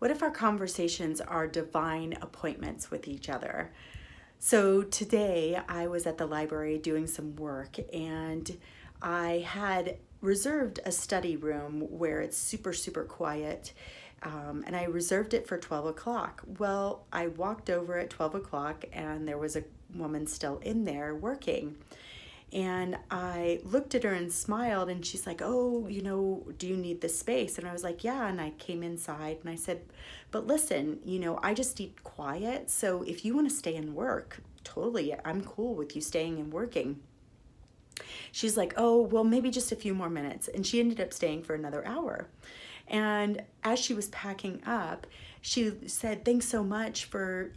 What if our conversations are divine appointments with each other? So today I was at the library doing some work, and I had reserved a study room where it's super, super quiet. And I reserved it for 12 o'clock. Well, I walked over at 12 o'clock and there was a woman still in there working. And I looked at her and smiled, and she's like, "Oh, do you need this space?" And I was like, "Yeah." And I came inside and I said, "But listen, I just need quiet. So if you want to stay and work, totally, I'm cool with you staying and working." She's like, "Oh, well, maybe just a few more minutes." And she ended up staying for another hour. And as she was packing up, she said, "Thanks so much for,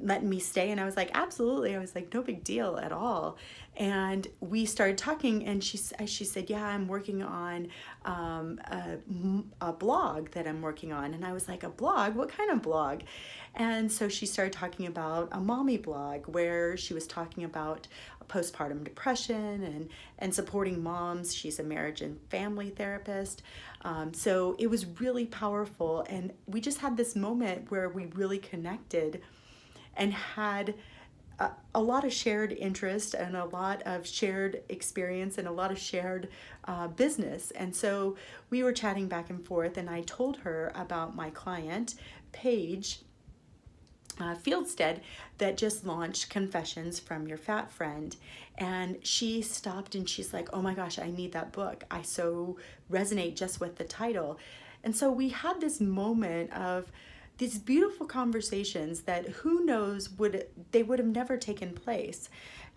letting me stay." And I was like, "Absolutely." I was like, "No big deal at all." And we started talking, and she said, "Yeah, I'm working on a blog that I'm working on." And I was like, "A blog? What kind of blog?" And so she started talking about a mommy blog where she was talking about postpartum depression and supporting moms. She's a marriage and family therapist. So it was really powerful. And we just had this moment where we really connected and had a lot of shared interest and a lot of shared experience and a lot of shared business. And so we were chatting back and forth, and I told her about my client, Paige Fieldstead, that just launched Confessions from Your Fat Friend. And she stopped and she's like, "Oh my gosh, I need that book. I so resonate just with the title." And so we had this moment of these beautiful conversations that who knows would have never taken place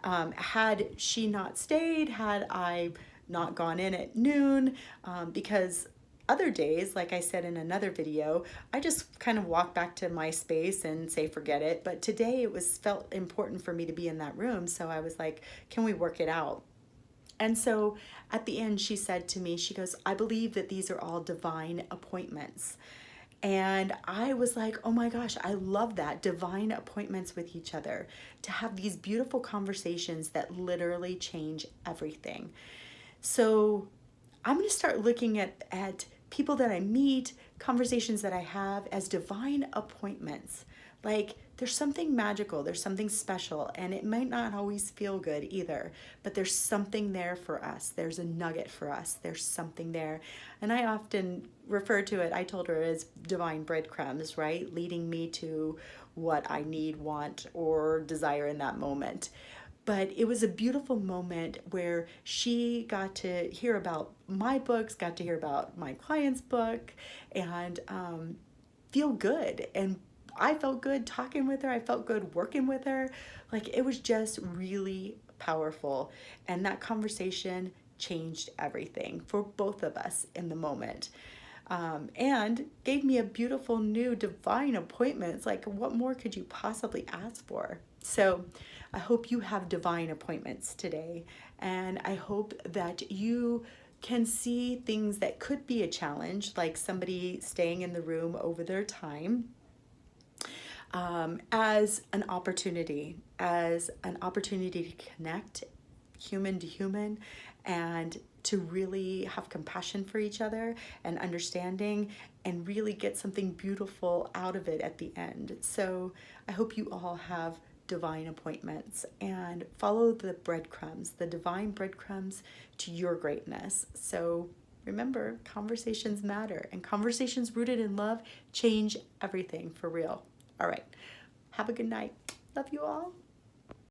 had she not stayed, had I not gone in at noon, because other days, like I said in another video, I just kind of walk back to my space and say forget it. But today it was felt important for me to be in that room, so I was like, "Can we work it out?" And so at the end, she said to me, she goes, "I believe that these are all divine appointments." And I was like, "Oh my gosh, I love that. Divine appointments with each other, to have these beautiful conversations that literally change everything." So I'm going to start looking at people that I meet, conversations that I have, as divine appointments. Like, there's something magical, there's something special, and it might not always feel good either, but there's something there for us. There's a nugget for us. There's something there. And I often refer to it, I told her, as divine breadcrumbs, right? Leading me to what I need, want, or desire in that moment. But it was a beautiful moment where she got to hear about my books, got to hear about my client's book, and feel good. And I felt good talking with her. I felt good working with her. Like, it was just really powerful. And that conversation changed everything for both of us in the moment. And gave me a beautiful new divine appointment. It's like, what more could you possibly ask for? So I hope you have divine appointments today. And I hope that you can see things that could be a challenge, like somebody staying in the room over their time, as an opportunity, to connect human to human, and to really have compassion for each other and understanding, and really get something beautiful out of it at the end. So I hope you all have divine appointments and follow the breadcrumbs, the divine breadcrumbs to your greatness. So remember, conversations matter, and conversations rooted in love change everything for real. All right. Have a good night. Love you all.